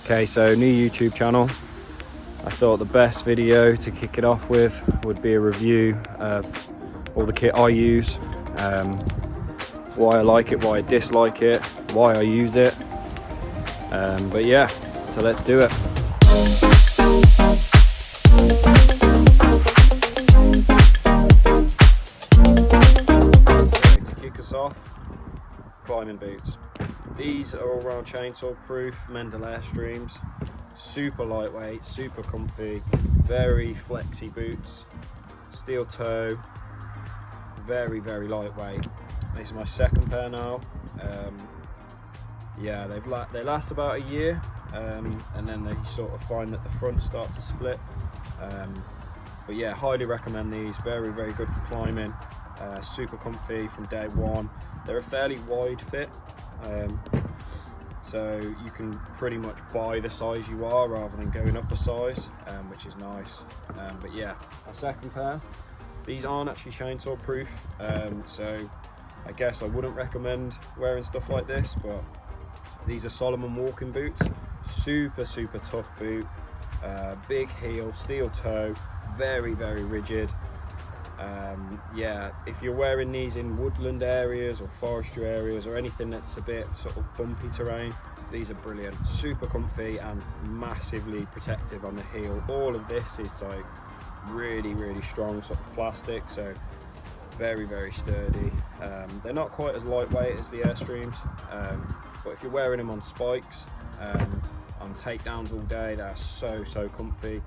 Okay, so new YouTube channel. I thought the best video to kick it off with would be a review of all the kit I use, why I like it, why I dislike it, why I use it. But yeah, so let's do it. So to kick us off, climbing boots. These are all round chainsaw proof Mendel Airstreams. Super lightweight, super comfy, very flexy boots. Steel toe, very lightweight. These are my second pair now. Yeah, they last about a year, and then they sort of find that the fronts start to split. But yeah, highly recommend these. Very good for climbing. Super comfy from day one. They're a fairly wide fit, so you can pretty much buy the size you are rather than going up a size, which is nice. But yeah, our second pair, these aren't actually chainsaw proof, so I guess I wouldn't recommend wearing stuff like this, but these are Solomon walking boots. Super tough boot, big heel, steel toe, very rigid. Yeah, if you're wearing these in woodland areas or forestry areas or anything that's a bit sort of bumpy terrain, these are brilliant. Super comfy and massively protective on the heel. All of this is like really strong sort of plastic, so very sturdy. They're not quite as lightweight as the Airstreams, but if you're wearing them on spikes, on takedowns all day, they're so comfy,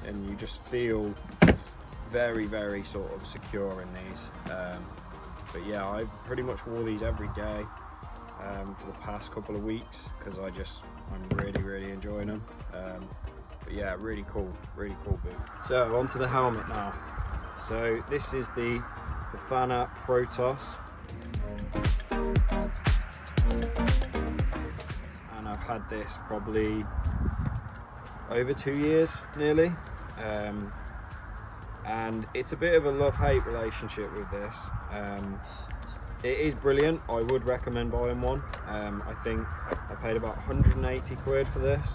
and you just feel very sort of secure in these. But yeah, I've pretty much wore these every day for the past couple of weeks because I'm really enjoying them. But yeah, really cool boot. So onto the helmet now. So this is the Fanat Protoss, and I've had this probably over 2 years nearly. And it's a bit of a love-hate relationship with this. It is brilliant. I would recommend buying one. I think I paid about 180 quid for this,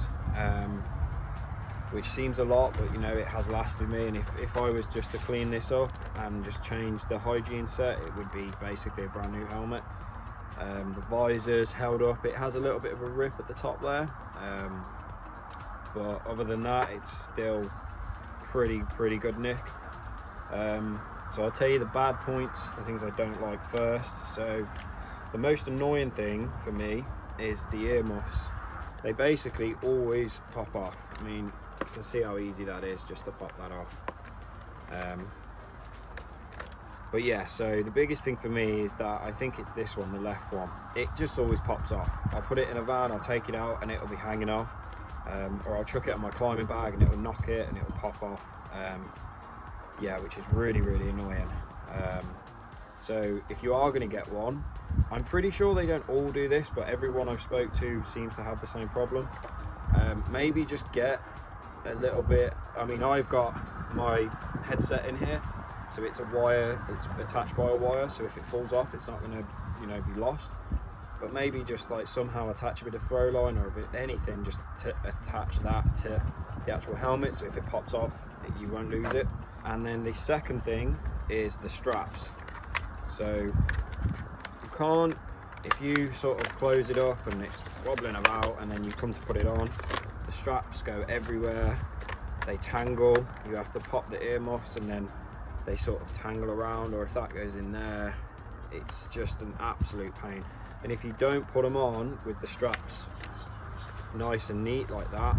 which seems a lot, but you know, it has lasted me. And if I was just to clean this up and just change the hygiene set, it would be basically a brand new helmet. The visor's held up. It has a little bit of a rip at the top there, but other than that, it's still pretty good nick. So I'll tell you the bad points, the things I don't like first. So the most annoying thing for me is the earmuffs. They basically always pop off. I mean, you can see how easy that is just to pop that off. But yeah, so the biggest thing for me is that I think it's this one, the left one. It just always pops off. I'll put it in a van, I'll take it out and it'll be hanging off. Or I'll chuck it on my climbing bag and it'll knock it and it'll pop off. Yeah, which is really annoying. So if you are going to get one, I'm pretty sure they don't all do this, but everyone I've spoke to seems to have the same problem. Maybe just get a little bit. I mean, I've got my headset in here, so it's a wire, it's attached by a wire, so if it falls off, it's not going to, you know, be lost. But maybe just like somehow attach a bit of throw line or a bit anything, just to attach that to the actual helmet, so if it pops off, you won't lose it. And then the second thing is the straps. So you can't, if you sort of close it up and it's wobbling about and then you come to put it on, the straps go everywhere, they tangle, you have to pop the earmuffs and then they sort of tangle around, or if that goes in there, it's just an absolute pain. And if you don't put them on with the straps nice and neat like that,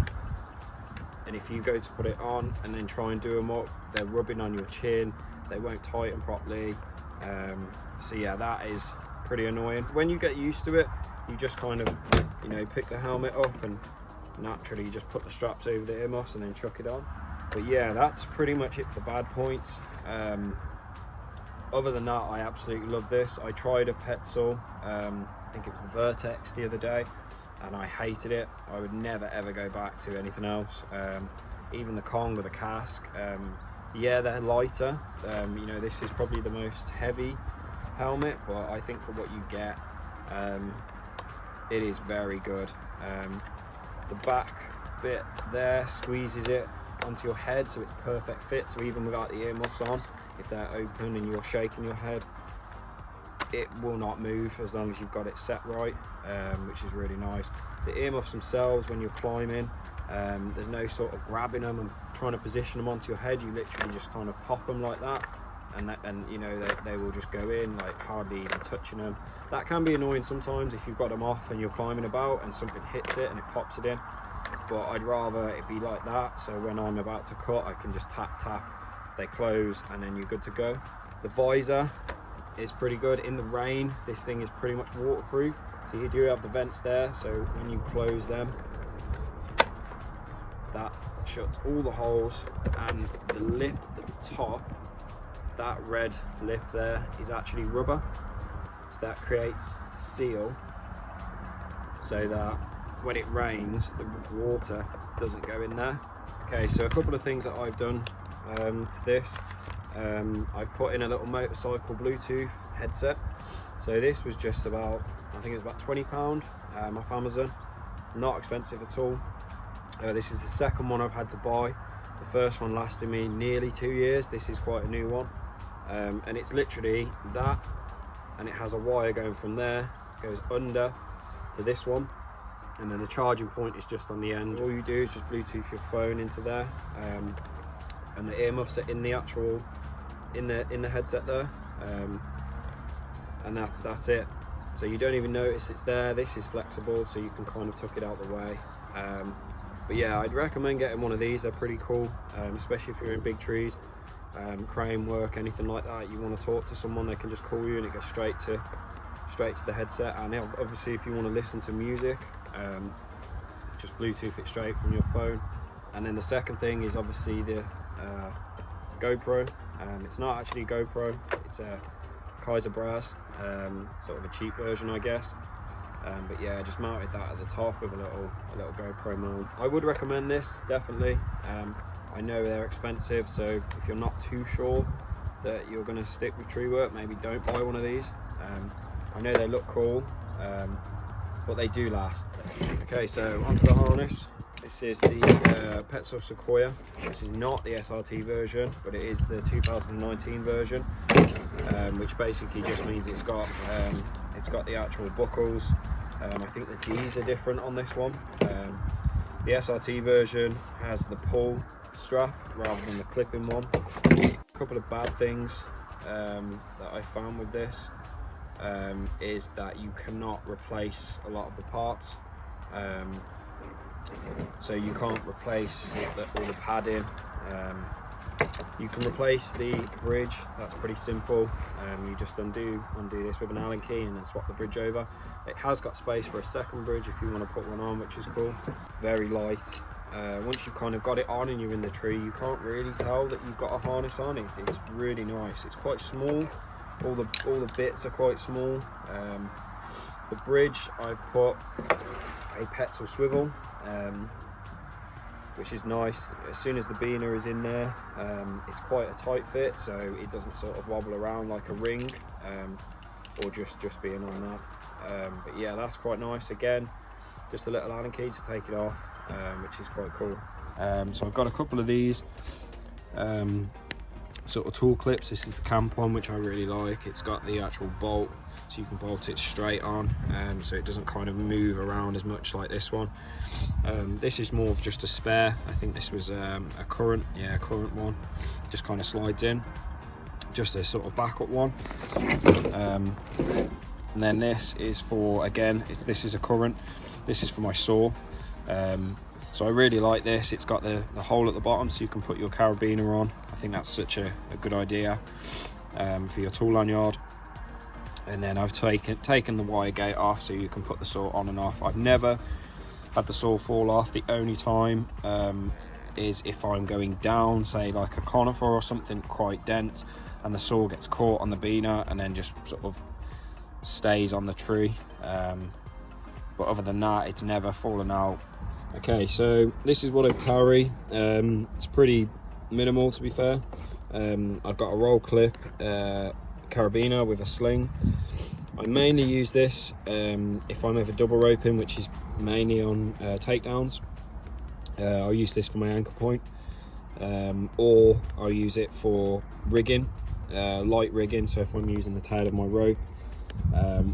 and if you go to put it on and then try and do them up, they're rubbing on your chin, they won't tighten properly. So yeah, that is pretty annoying. When you get used to it, you just kind of, you know, pick the helmet up and naturally you just put the straps over the earmuffs and then chuck it on. But yeah, that's pretty much it for the bad points. Other than that, I absolutely love this. I tried a Petzl, I think it was the Vertex the other day, and I hated it. I would never ever go back to anything else. Even the Kong with a cask, yeah, they're lighter. You know, this is probably the most heavy helmet, but I think for what you get, it is very good. The back bit there squeezes it onto your head, so it's perfect fit. So even without the earmuffs on, if they're open and you're shaking your head, it will not move as long as you've got it set right, which is really nice. The earmuffs themselves, when you're climbing, there's no sort of grabbing them and trying to position them onto your head. You literally just kind of pop them like that, and you know, they will just go in, like hardly even touching them. That can be annoying sometimes if you've got them off and you're climbing about and something hits it and it pops it in, but I'd rather it be like that, so when I'm about to cut I can just tap tap, they close, and then you're good to go. The visor is pretty good. In the rain, this thing is pretty much waterproof, so you do have the vents there, so when you close them, that shuts all the holes. And the lip at the top, that red lip there, is actually rubber, so that creates a seal so that when it rains the water doesn't go in there. Okay, so a couple of things that I've done to this. I've put in a little motorcycle Bluetooth headset. So this was just about, I think it was about £20 off Amazon. Not expensive at all. This is the second one I've had to buy. The first one lasted me nearly 2 years. This is quite a new one. And it's literally that, and it has a wire going from there, goes under to this one, and then the charging point is just on the end. All you do is just Bluetooth your phone into there, and the earmuffs are in the actual in the headset there, and that's it. So you don't even notice it's there. This is flexible, so you can kind of tuck it out the way. But yeah, I'd recommend getting one of these. They're pretty cool, especially if you're in big trees, crane work, anything like that. You want to talk to someone, they can just call you and it goes straight to the headset. And obviously if you want to listen to music, just Bluetooth it straight from your phone. And then the second thing is obviously the GoPro. It's not actually a GoPro, it's a Kaiser Brass, sort of a cheap version, I guess. But yeah, I just mounted that at the top with a little GoPro mount. I would recommend this, definitely. I know they're expensive, so if you're not too sure that you're going to stick with tree work, maybe don't buy one of these. I know they look cool, but they do last. Okay, so onto the harness. This is the Petzl Sequoia. This is not the SRT version, but it is the 2019 version, which basically just means it's got the actual buckles. I think the D's are different on this one. The SRT version has the pull strap rather than the clipping one. A couple of bad things that I found with this is that you cannot replace a lot of the parts. So you can't replace all the padding. You can replace the bridge, that's pretty simple. You just undo this with an Allen key and then swap the bridge over. It has got space for a second bridge if you want to put one on, which is cool. Very light. Once you've kind of got it on and you're in the tree, you can't really tell that you've got a harness on it. It's really nice. It's quite small. All the bits are quite small. The bridge, I've put a Petzl swivel, which is nice. As soon as the beaner is in there, it's quite a tight fit, so it doesn't sort of wobble around like a ring, or just being on that. But yeah, that's quite nice. Again, just a little Allen key to take it off, which is quite cool. So I've got a couple of these sort of tool clips. This is the camp one, which I really like. It's got the actual bolt, so you can bolt it straight on, so it doesn't kind of move around as much like this one. This is more of just a spare. I think this was a current one. Just kind of slides in, just a sort of backup one. And then this is for, again, this is a current. This is for my saw. So I really like this. It's got the hole at the bottom, so you can put your carabiner on. I think that's such a good idea for your tool lanyard. And then I've taken the wire gate off, so you can put the saw on and off. I've never had the saw fall off. The only time is if I'm going down, say like a conifer or something quite dense, and the saw gets caught on the beaner and then just sort of stays on the tree. But other than that, it's never fallen out. Okay, so this is what I carry. It's pretty minimal, to be fair. I've got a roll clip carabiner with a sling. I mainly use this if I'm ever double roping, which is mainly on takedowns. I'll use this for my anchor point, or I'll use it for rigging, light rigging. So if I'm using the tail of my rope,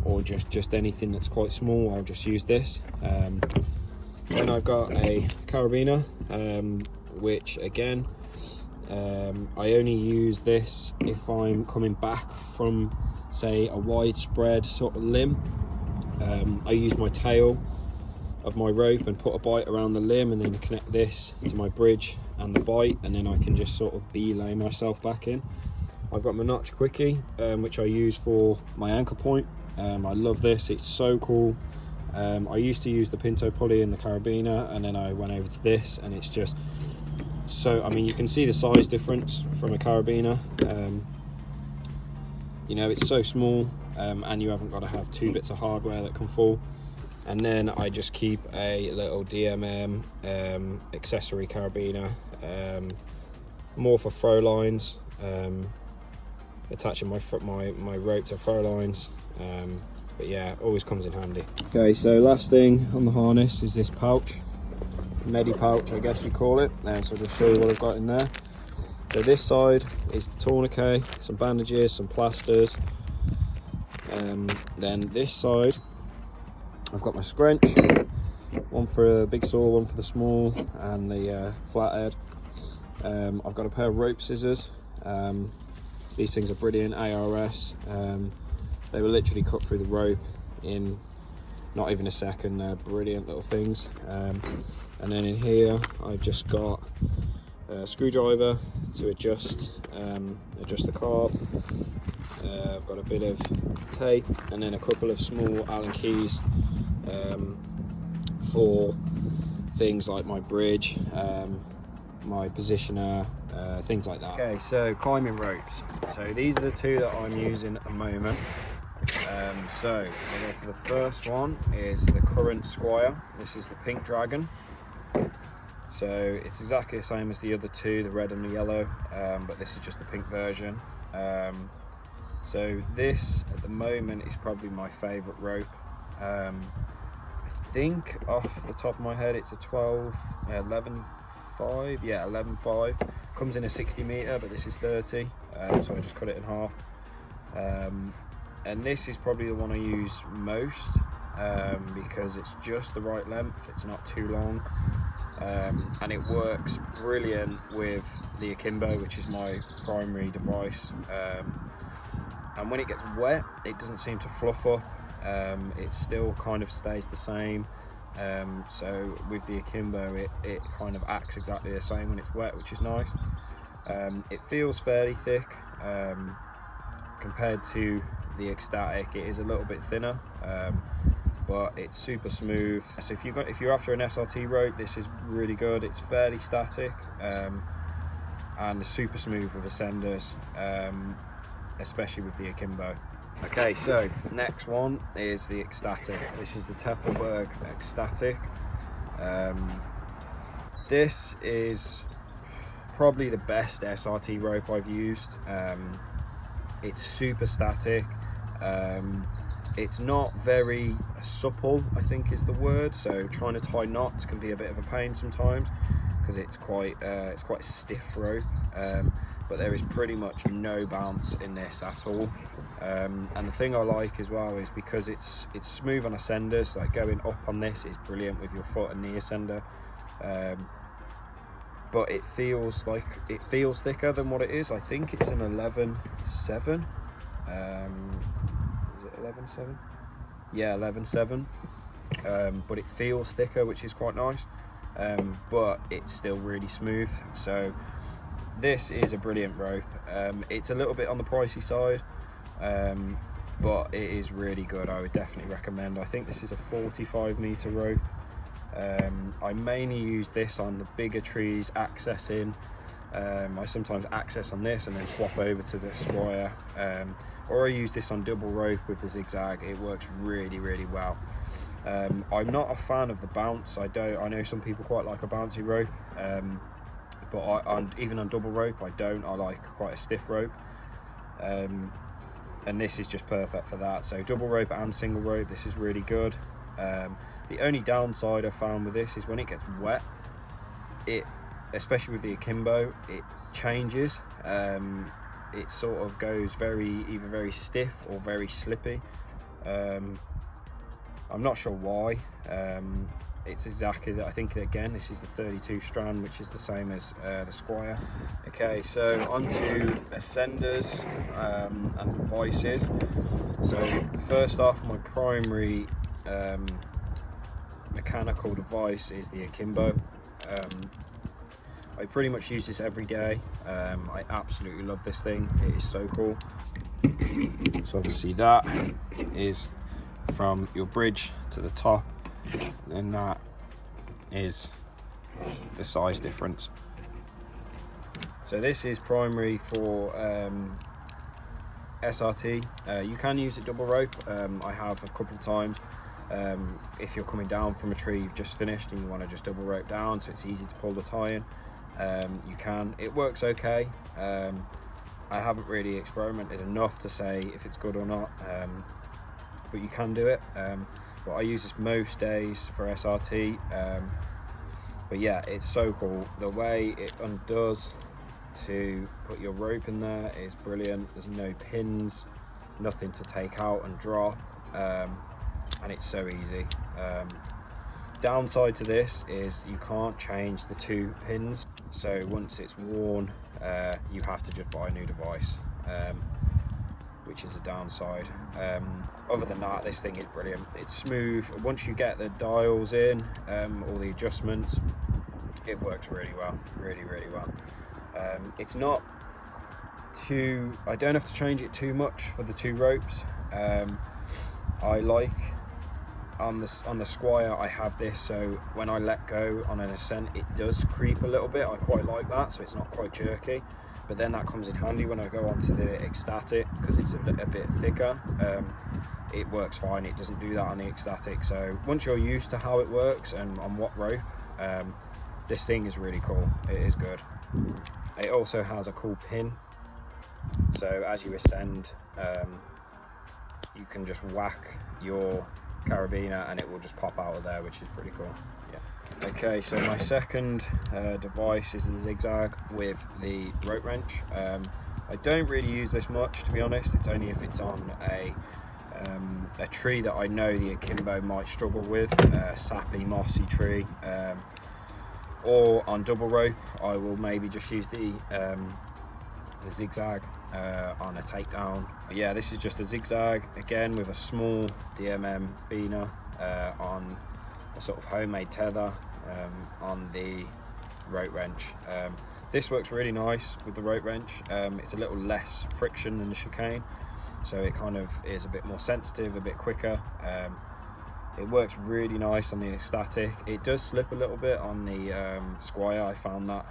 or just anything that's quite small, I'll just use this. Then I've got a carabiner, which again, I only use this if I'm coming back from, say, a widespread sort of limb. I use my tail of my rope and put a bight around the limb, and then connect this to my bridge and the bight, and then I can just sort of belay myself back in. I've got my notch quickie, which I use for my anchor point. I love this, it's so cool. I used to use the Pinto pulley in the carabiner, and then I went over to this, and it's just so, I mean, you can see the size difference from a carabiner. You know, it's so small, and you haven't got to have two bits of hardware that can fall. And then I just keep a little DMM accessory carabiner, more for throw lines, attaching my rope to throw lines. But yeah, always comes in handy. Okay, so last thing on the harness is this pouch, medi pouch, I guess you call it. So I'll just show you what I've got in there. So this side is the tourniquet, some bandages, some plasters. Then this side, I've got my scrunch, one for a big saw, one for the small, and the flathead. I've got a pair of rope scissors. These things are brilliant, ARS. They were literally cut through the rope in not even a second. They're brilliant little things. And then in here, I've just got a screwdriver to adjust the carb. I've got a bit of tape, and then a couple of small Allen keys for things like my bridge, my positioner, things like that. Okay, so climbing ropes. So these are the two that I'm using at the moment. So I'll go for the first one is the Current Squire. This is the Pink Dragon. So it's exactly the same as the other two, the red and the yellow, but this is just the pink version. So this at the moment is probably my favourite rope. I think off the top of my head it's a 11.5, yeah, 11.5. Comes in a 60 metre, but this is 30, so I just cut it in half. And this is probably the one I use most, because it's just the right length, it's not too long. And it works brilliant with the akimbo, which is my primary device. And when it gets wet, it doesn't seem to fluff up. It still kind of stays the same. So with the akimbo, it kind of acts exactly the same when it's wet, which is nice. It feels fairly thick compared to the ecstatic. It is a little bit thinner, but it's super smooth. So if you're after an SRT rope, this is really good. It's fairly static, and super smooth with ascenders, especially with the akimbo. Okay, so next one is the ecstatic. This is the Teffelberg ecstatic. This is probably the best SRT rope I've used. It's super static. It's not very supple, I think is the word. So trying to tie knots can be a bit of a pain sometimes, because it's quite a stiff rope. But there is pretty much no bounce in this at all. And the thing I like as well is because it's smooth on ascenders. Like going up on this is brilliant with your foot and knee ascender. But it feels thicker than what it is. I think it's an 11.7. Is it 11.7? Yeah, 11.7. But it feels thicker, which is quite nice. But it's still really smooth. So this is a brilliant rope. It's a little bit on the pricey side, but it is really good. I would definitely recommend. I think this is a 45 meter rope. I mainly use this on the bigger trees accessing. I sometimes access on this and then swap over to the Squire, or I use this on double rope with the zigzag. It works really, really well. I'm not a fan of the bounce. I know some people quite like a bouncy rope, but even on double rope I don't. I like quite a stiff rope, and this is just perfect for that. So double rope and single rope, this is really good. The only downside I found with this is when it gets wet, it, especially with the akimbo, it changes. It sort of goes either very stiff or very slippy. I'm not sure why. It's exactly that. I think again this is the 32 strand, which is the same as the Squire. Okay, so onto ascenders and devices. So first off, my primary mechanical device is the akimbo. I pretty much use this every day. I absolutely love this thing. It is so cool. So obviously that is from your bridge to the top, and that is the size difference. So this is primary for SRT. You can use a double rope. I have a couple of times. If you're coming down from a tree you've just finished and you want to just double rope down so it's easy to pull the tie in, you can. It works okay. I haven't really experimented enough to say if it's good or not, but you can do it. But I use this most days for SRT. But yeah, it's so cool. The way it undoes to put your rope in there is brilliant. There's no pins, nothing to take out and drop, and it's so easy. Downside to this is you can't change the 2 pins, so once it's worn, you have to just buy a new device, which is a downside. Other than that, this thing is brilliant. It's smooth. Once you get the dials in, all the adjustments, it works really well, really well. It's not too, I don't have to change it too much for the 2 ropes. I like on the Squire, I have this, so when I let go on an ascent, it does creep a little bit. I quite like that, so it's not quite jerky. But then that comes in handy when I go onto the ecstatic, because it's a bit thicker. It works fine. It doesn't do that on the ecstatic. So once you're used to how it works and on what rope, this thing is really cool. It is good. It also has a cool pin. So as you ascend, you can just whack your carabiner and it will just pop out of there, which is pretty cool. Yeah. Okay, so my second device is the zigzag with the rope wrench. I don't really use this much, to be honest. It's only if it's on a tree that I know the akimbo might struggle with, a sappy, mossy tree, or on double rope. I will maybe just use the zigzag on a takedown. But yeah, this is just a zigzag again with a small DMM biner on a sort of homemade tether on the rope wrench. This works really nice with the rope wrench. It's a little less friction than the chicane, so it kind of is a bit more sensitive, a bit quicker. It works really nice on the ecstatic. It does slip a little bit on the Squire. I found that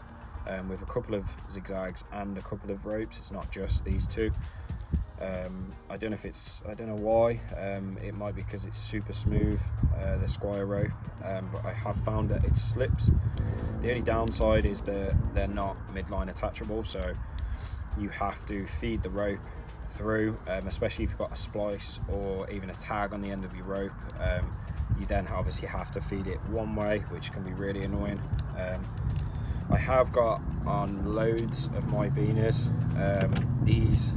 with a couple of zigzags and a couple of ropes. It's not just these 2. I don't know why. It might be because it's super smooth, the Squire rope, but I have found that it slips. The only downside is that they're not midline attachable, so you have to feed the rope through, especially if you've got a splice or even a tag on the end of your rope. You then obviously have to feed it one way, which can be really annoying. I have got on loads of my beaners these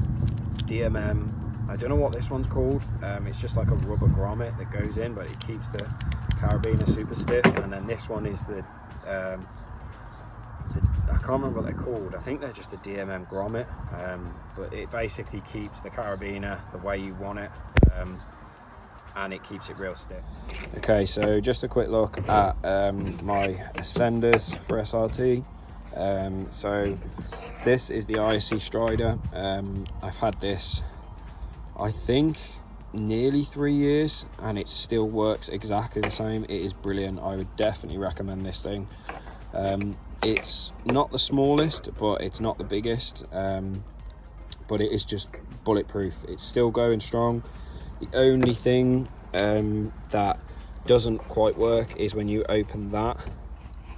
DMM, I don't know what this one's called. It's just like a rubber grommet that goes in, but it keeps the carabiner super stiff. And then this one is the I can't remember what they're called. I think they're just a DMM grommet, but it basically keeps the carabiner the way you want it, and it keeps it real stiff. Okay, so just a quick look at my ascenders for SRT. So this is the ISC Strider. I've had this, I think, nearly 3 years, and it still works exactly the same. It is brilliant. I would definitely recommend this thing. It's not the smallest, but it's not the biggest, but it is just bulletproof. It's still going strong. The only thing that doesn't quite work is when you open that,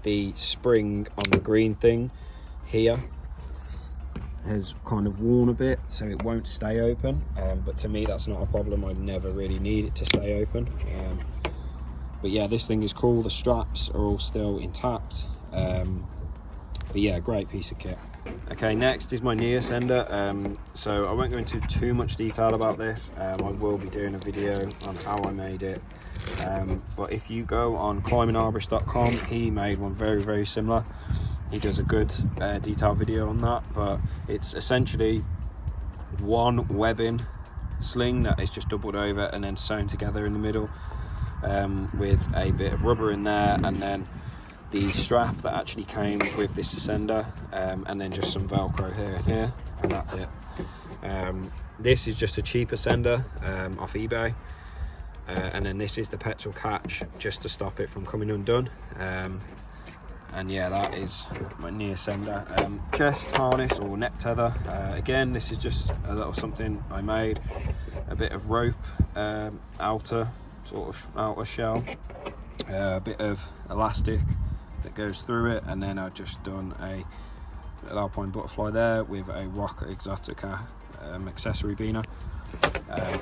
the spring on the green thing here has kind of worn a bit, so it won't stay open, but to me that's not a problem. I never really need it to stay open. But yeah, this thing is cool. The straps are all still intact. But yeah, great piece of kit. Okay, next is my knee ascender. So I won't go into too much detail about this. I will be doing a video on how I made it. But if you go on climbingarborist.com, he made one very, very similar. He does a good detailed video on that, but it's essentially one webbing sling that is just doubled over and then sewn together in the middle, with a bit of rubber in there, and then the strap that actually came with this ascender, and then just some Velcro here and here, and that's it. This is just a cheap ascender off eBay, and then this is the petrol catch just to stop it from coming undone. And yeah, that is my knee ascender. Chest harness or neck tether. Again, this is just a little something I made. A bit of rope, outer shell, a bit of elastic that goes through it, and then I've just done a little alpine butterfly there with a Rock Exotica accessory beaner.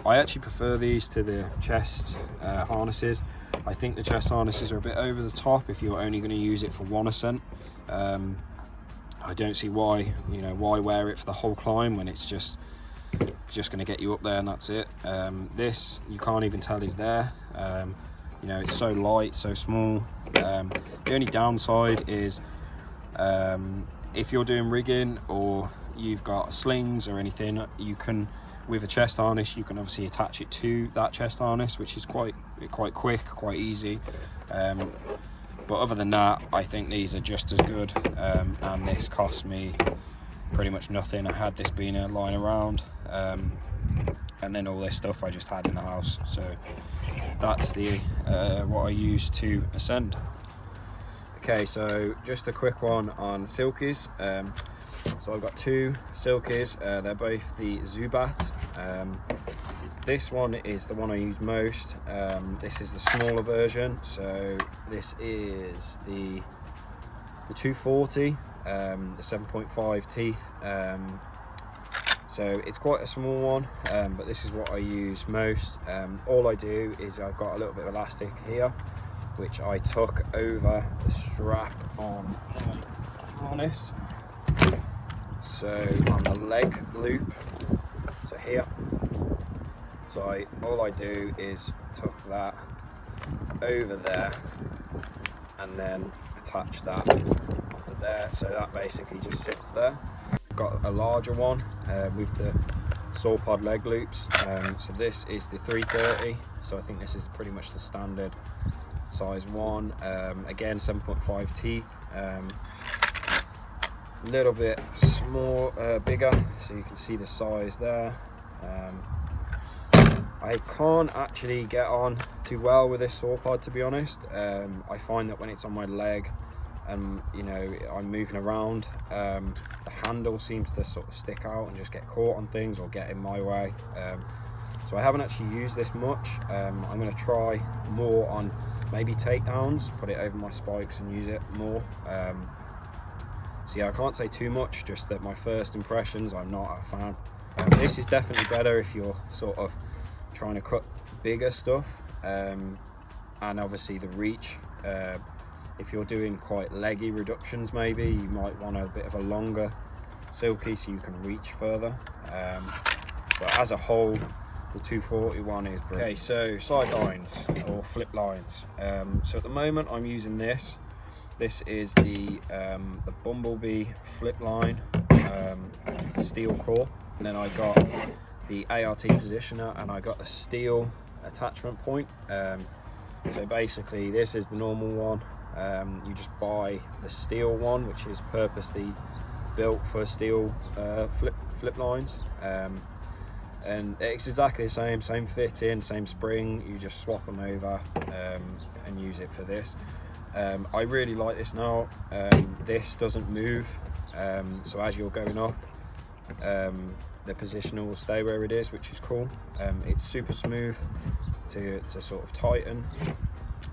I actually prefer these to the chest harnesses. I think the chest harnesses are a bit over the top if you're only going to use it for one ascent. I don't see why wear it for the whole climb when it's just going to get you up there and that's it. This you can't even tell is there. It's so light, so small. The only downside is if you're doing rigging or you've got slings or anything, you can, with a chest harness, you can obviously attach it to that chest harness, which is quite quick, quite easy. But other than that, I think these are just as good, and this cost me pretty much nothing. I had this beaner lying around, and then all this stuff I just had in the house. So that's the what I use to ascend. Okay, so just a quick one on Silkies. So I've got two Silkies. They're both the Zubat. This one is the one I use most. This is the smaller version. So this is the 240, the 7.5 teeth. So it's quite a small one, but this is what I use most. All I do is I've got a little bit of elastic here, which I tuck over the strap on the harness. So on the leg loop, so here. So all I do is tuck that over there and then attach that onto there. So that basically just sits there. I've got a larger one with the saw pod leg loops. So this is the 330. So I think this is pretty much the standard size one. Again, 7.5 teeth. Little bit bigger, so you can see the size there. I can't actually get on too well with this saw pod, to be honest. I find that when it's on my leg and I'm moving around, the handle seems to sort of stick out and just get caught on things or get in my way. So I haven't actually used this much. I'm going to try more on maybe takedowns, put it over my spikes and use it more. So yeah, I can't say too much, just that my first impressions, I'm not a fan. This is definitely better if you're sort of trying to cut bigger stuff, and obviously the reach. If you're doing quite leggy reductions, maybe you might want a bit of a longer Silky so you can reach further. But as a whole, the 241 is brilliant. Okay, so side lines or flip lines. So at the moment I'm using this. This is the Bumblebee flip line, steel core, and then I got the ART positioner and I got the steel attachment point. So basically this is the normal one. You just buy the steel one, which is purposely built for steel flip lines, and it's exactly the same fitting, same spring. You just swap them over and use it for this. I really like this now. This doesn't move, so as you're going up, the positioner will stay where it is, which is cool. It's super smooth to sort of tighten.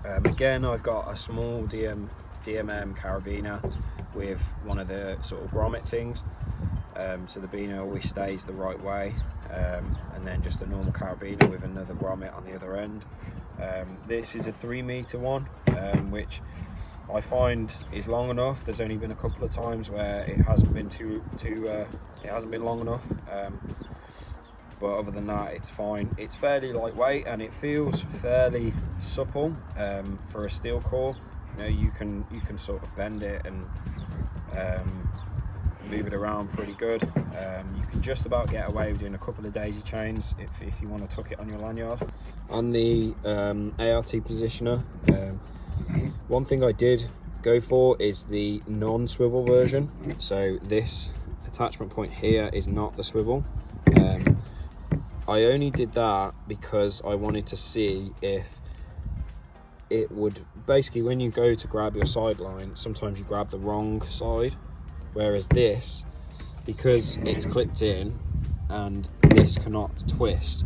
Again, I've got a small DMM carabiner with one of the sort of grommet things, so the beaner always stays the right way, and then just a normal carabiner with another grommet on the other end. This is a 3-meter one, which I find is long enough. There's only been a couple of times where it hasn't been it hasn't been long enough. But other than that, it's fine. It's fairly lightweight and it feels fairly supple for a steel core. You know, you can sort of bend it and move it around pretty good. You can just about get away with doing a couple of daisy chains if you want to tuck it on your lanyard. On the ART positioner, one thing I did go for is the non-swivel version. So this attachment point here is not the swivel. I only did that because I wanted to see if it would, basically when you go to grab your sideline, sometimes you grab the wrong side, whereas this, because it's clipped in and this cannot twist,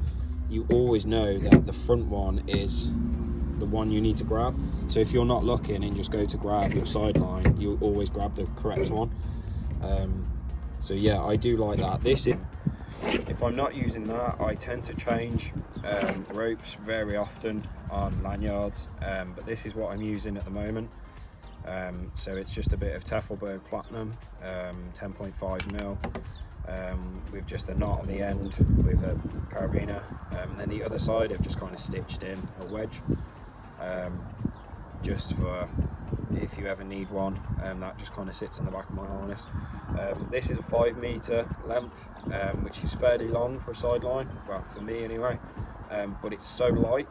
you always know that the front one is the one you need to grab. So if you're not looking and just go to grab your sideline, you'll always grab the correct one. So yeah, I do like that. If I'm not using that, I tend to change ropes very often on lanyards, but this is what I'm using at the moment. So it's just a bit of Teffelberg Platinum, 10.5 mil, with just a knot on the end with a carabiner, and then the other side I've just kind of stitched in a wedge, just for if you ever need one. That just kind of sits on the back of my harness. This is a 5-meter length, which is fairly long for a sideline, well for me anyway, but it's so light,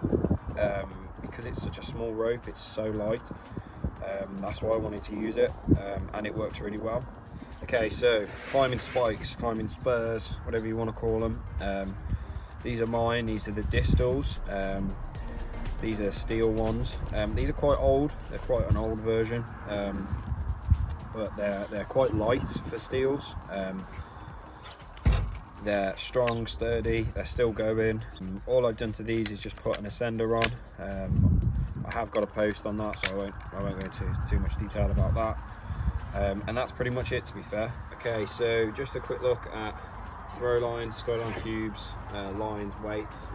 because it's such a small rope, it's so light. That's why I wanted to use it, and it works really well. Okay, so climbing spikes, climbing spurs, whatever you want to call them. These are mine, these are the distals. These are steel ones. These are quite old, they're quite an old version, but they're quite light for steels. They're strong, sturdy, they're still going. All I've done to these is just put an ascender on. I have got a post on that, so I won't go into too much detail about that. And that's pretty much it, to be fair. Okay, so just a quick look at throw lines, cubes, lines, weights.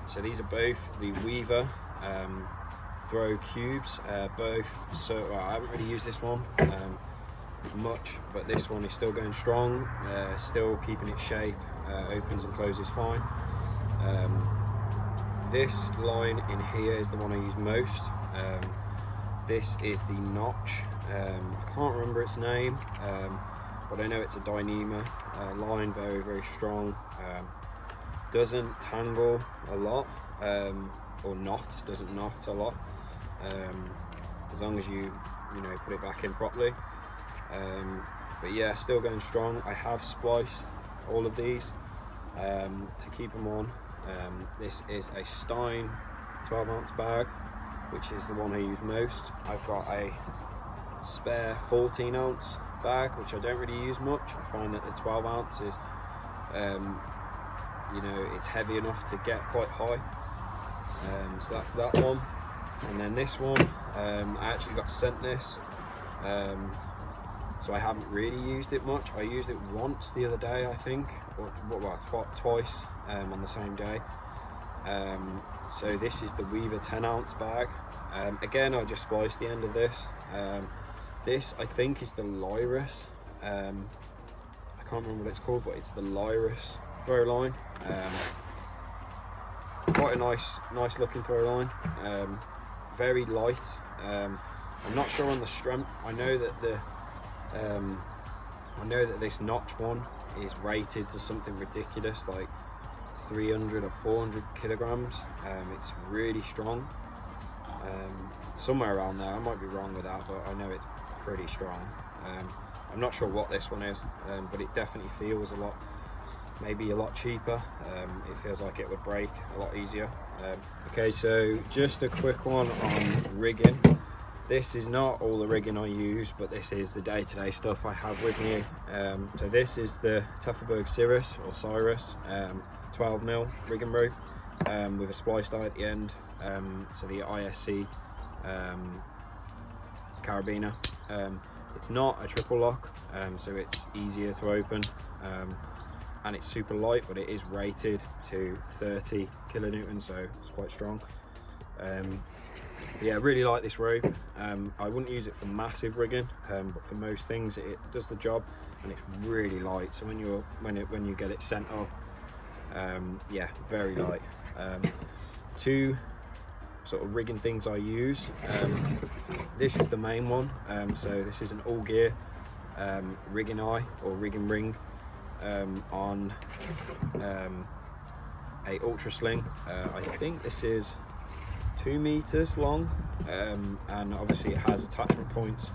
So these are both the Weaver throw cubes, both. So I haven't really used this one much, but this one is still going strong, still keeping its shape, opens and closes fine. This line in here is the one I use most. This is the Notch. I can't remember its name, but I know it's a Dyneema line, very, very strong. Doesn't tangle a lot, or doesn't knot a lot, as long as you put it back in properly. But yeah, still going strong. I have spliced all of these to keep them on. This is a Stein 12-ounce bag, which is the one I use most. I've got a spare 14-ounce bag, which I don't really use much. I find that the 12 ounces, it's heavy enough to get quite high. So that's that one. And then this one, I actually got sent this, so I haven't really used it much. I used it once the other day, I think, or twice on the same day. So this is the Weaver 10-ounce bag. Again, I just spliced the end of this. This, I think, is the Lyris. I can't remember what it's called, but it's the Lyris throw line. Quite a nice looking throw line. Very light. I'm not sure on the strength. I know that this Notch one is rated to something ridiculous, like 300 or 400 kilograms. It's really strong. Somewhere around there. I might be wrong with that, but I know it's pretty strong. I'm not sure what this one is, but it definitely feels maybe a lot cheaper. It feels like it would break a lot easier. Okay, so just a quick one on rigging. This is not all the rigging I use, but this is the day-to-day stuff I have with me. So this is the Teffelberg Cirrus, 12 mil rigging rope, with a splice die at the end. So the ISC carabiner. It's not a triple lock, so it's easier to open, and it's super light, but it is rated to 30 kilonewtons, so it's quite strong. Yeah, I really like this rope. I wouldn't use it for massive rigging, but for most things it does the job, and it's really light. So when you get it sent up, yeah, very light. Two sort of rigging things I use. This is the main one. So this is an all gear rigging eye or rigging ring on a ultra sling. I think this is 2 meters long, and obviously it has attachment points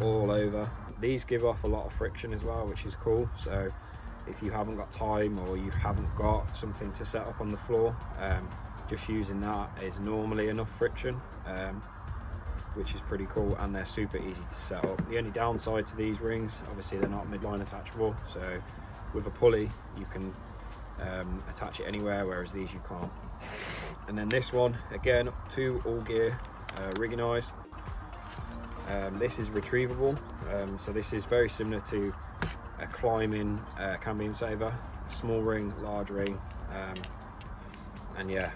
all over. These give off a lot of friction as well, which is cool. So if you haven't got time or you haven't got something to set up on the floor, just using that is normally enough friction, which is pretty cool, and they're super easy to set up. The only downside to these rings, obviously they're not midline attachable, so with a pulley you can attach it anywhere, whereas these you can't. And then this one, again, 2 all gear rigging eyes. This is retrievable, so this is very similar to a climbing cam beam saver, small ring, large ring, and yeah,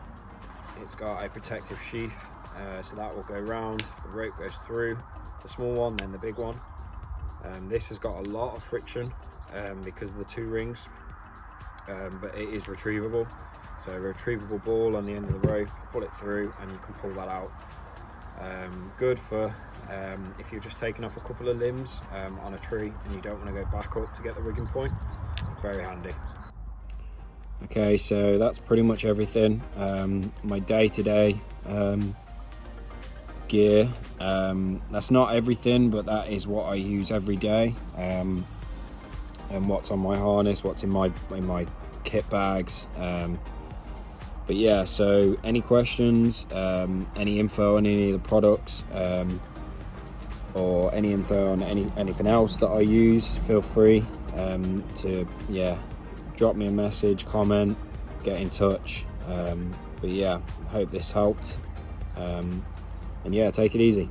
it's got a protective sheath, so that will go round, the rope goes through the small one, then the big one. This has got a lot of friction because of the 2 rings, but it is retrievable. So a retrievable ball on the end of the rope, pull it through and you can pull that out. Good for if you're just taking off a couple of limbs on a tree and you don't want to go back up to get the rigging point. Very handy. Okay, so that's pretty much everything. My day-to-day gear. That's not everything, but that is what I use every day. And what's on my harness, what's in my kit bags. But yeah, so any questions, any info on any of the products, or any info on anything else that I use, feel free to drop me a message, comment, get in touch. But yeah, hope this helped, and yeah, take it easy.